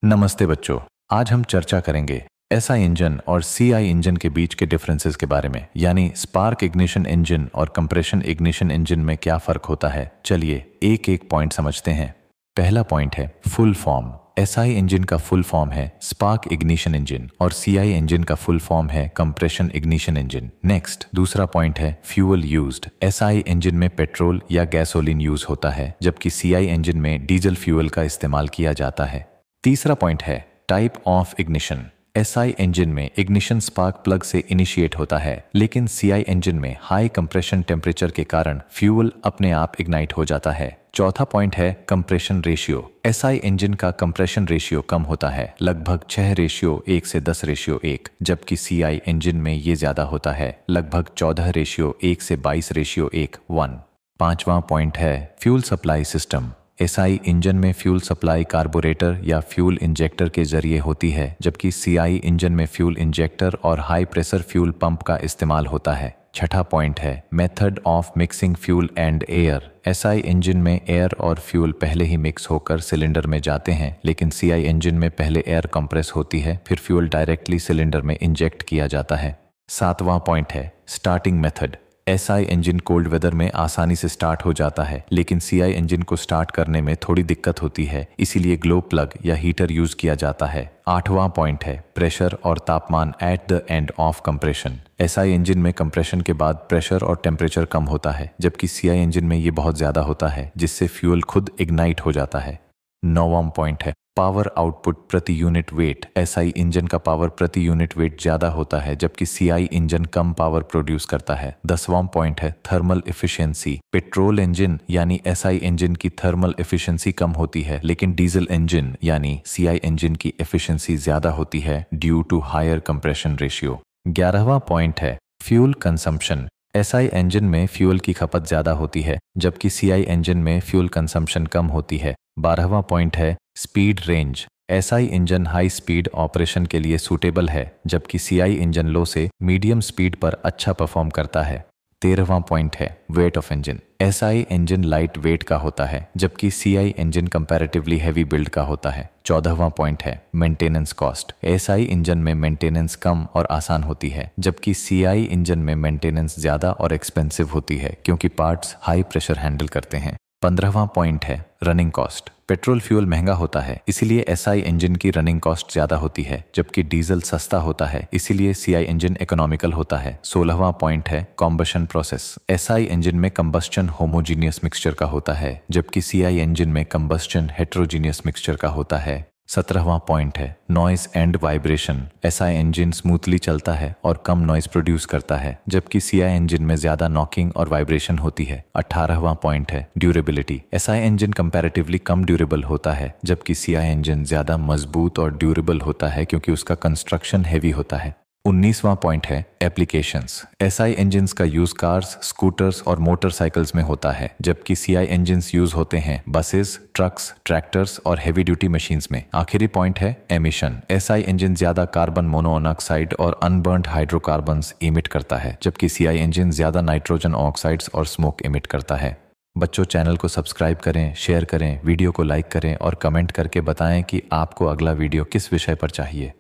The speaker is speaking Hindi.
नमस्ते बच्चों। आज हम चर्चा करेंगे एसआई इंजन और सीआई इंजन के बीच के डिफरेंसेस के बारे में, यानी स्पार्क इग्निशन इंजन और कंप्रेशन इग्निशन इंजन में क्या फ़र्क होता है। चलिए एक एक पॉइंट समझते हैं। पहला पॉइंट है फुल फॉर्म। एसआई इंजन का फुल फॉर्म है स्पार्क इग्निशन इंजन और सीआई इंजन का फुल फॉर्म है कंप्रेशन इग्निशन इंजन। नेक्स्ट दूसरा पॉइंट है फ्यूल यूज्ड। एसआई इंजन में पेट्रोल या गैसोलीन यूज होता है, जबकि सीआई इंजन में डीजल फ्यूल का इस्तेमाल किया जाता है। तीसरा पॉइंट है type of ignition. SI engine में इग्निशन स्पार्क प्लग से इनिशिएट होता है, लेकिन सीआई इंजन में हाई कंप्रेशन टेम्परेचर के कारण फ्यूल अपने आप इग्नाइट हो जाता है। चौथा पॉइंट है कंप्रेशन रेशियो। एसआई इंजन का कंप्रेशन रेशियो कम होता है, लगभग 6:1 से 10:1, जबकि सीआई इंजन में ये ज्यादा होता है, लगभग 14:1 से 22:1। पांचवा पॉइंट है fuel supply system. SI engine में फ्यूल सप्लाई कार्बोरेटर या फ्यूल इंजेक्टर के जरिए होती है, जबकि सीआई इंजन में फ्यूल इंजेक्टर और हाई प्रेशर फ्यूल पंप का इस्तेमाल होता है। छठा पॉइंट है method of mixing fuel and air. SI engine में एयर और फ्यूल पहले ही मिक्स होकर सिलेंडर में जाते हैं, लेकिन सीआई इंजन में पहले एयर कंप्रेस होती है, फिर फ्यूल डायरेक्टली सिलेंडर में इंजेक्ट किया जाता है। सातवां पॉइंट है starting method. SI engine cold weather में आसानी से स्टार्ट हो जाता है, लेकिन सीआई इंजन को स्टार्ट करने में थोड़ी दिक्कत होती है, इसीलिए ग्लो प्लग या हीटर यूज किया जाता है। आठवां पॉइंट है प्रेशर और तापमान at the end of compression. SI engine में कंप्रेशन के बाद प्रेशर और टेम्परेचर कम होता है, जबकि सीआई इंजन में ये बहुत ज्यादा होता है, जिससे फ्यूल खुद इग्नाइट हो जाता है। नौवां पॉइंट है पावर आउटपुट प्रति यूनिट वेट। एसआई इंजन का पावर प्रति यूनिट वेट ज्यादा होता है, जबकि सीआई इंजन कम पावर प्रोड्यूस करता है। 10वां पॉइंट है थर्मल एफिशिएंसी। पेट्रोल इंजन यानी एसआई इंजन की थर्मल एफिशिएंसी कम होती है, लेकिन डीजल इंजन यानी सीआई इंजन की एफिशिएंसी ज्यादा होती है due to higher compression ratio. 11वां पॉइंट है फ्यूल कंजम्पशन। एसआई इंजन में फ्यूल की खपत ज्यादा होती है, जबकि सीआई इंजन में फ्यूल कंजम्पशन कम होती है। 12वां पॉइंट है speed range. SI engine high speed operation के लिए सूटेबल है, जबकि सीआई इंजन लो से मीडियम स्पीड पर अच्छा परफॉर्म करता है। 13वां पॉइंट है weight of engine. SI engine light weight का होता है, जबकि CI engine comparatively heavy build का होता है। 14वां पॉइंट है मेंटेनेंस कॉस्ट। एसआई इंजन में मेंटेनेंस कम और आसान होती है, जबकि सीआई इंजन में मेंटेनेंस ज्यादा और एक्सपेंसिव होती है, क्योंकि पार्ट्स हाई प्रेशर हैंडल करते हैं। 15वां पॉइंट है रनिंग कॉस्ट। पेट्रोल फ्यूल महंगा होता है, इसीलिए एसआई इंजन की रनिंग कॉस्ट ज्यादा होती है, जबकि डीजल सस्ता होता है, इसीलिए सीआई इंजन इकोनॉमिकल होता है। 16वां पॉइंट है कॉम्बशन प्रोसेस। एसआई इंजन में कंबस्टन होमोजीनियस मिक्सचर का होता है, जबकि सीआई इंजन में कंबस्टन हेट्रोजीनियस मिक्सचर का होता है। 17वां पॉइंट है noise and vibration. SI engine smoothly चलता है और कम नॉइज प्रोड्यूस करता है, जबकि सीआई इंजन में ज्यादा नॉकिंग और वाइब्रेशन होती है। 18वां पॉइंट है ड्यूरेबिलिटी। एसआई इंजन कंपैरेटिवली कम ड्यूरेबल होता है, जबकि सीआई इंजन ज्यादा मजबूत और ड्यूरेबल होता है, क्योंकि उसका कंस्ट्रक्शन हैवी होता है। 19वां पॉइंट है एप्लीकेशंस। एसआई इंजन्स का यूज कार्स, स्कूटर्स और मोटरसाइकिल्स में होता है, जबकि सीआई इंजन्स यूज होते हैं बसेस, ट्रक्स, ट्रैक्टर्स और हेवी ड्यूटी मशीन्स में। आखिरी पॉइंट है एमिशन। एसआई इंजन ज्यादा कार्बन मोनोऑक्साइड और अनबर्न्ड हाइड्रोकार्बन्स इमिट करता है, जबकि सीआई इंजन ज्यादा नाइट्रोजन ऑक्साइड्स और स्मोक इमिट करता है। बच्चों, चैनल को सब्सक्राइब करें, शेयर करें, वीडियो को लाइक करें और कमेंट करके बताएं कि आपको अगला वीडियो किस विषय पर चाहिए।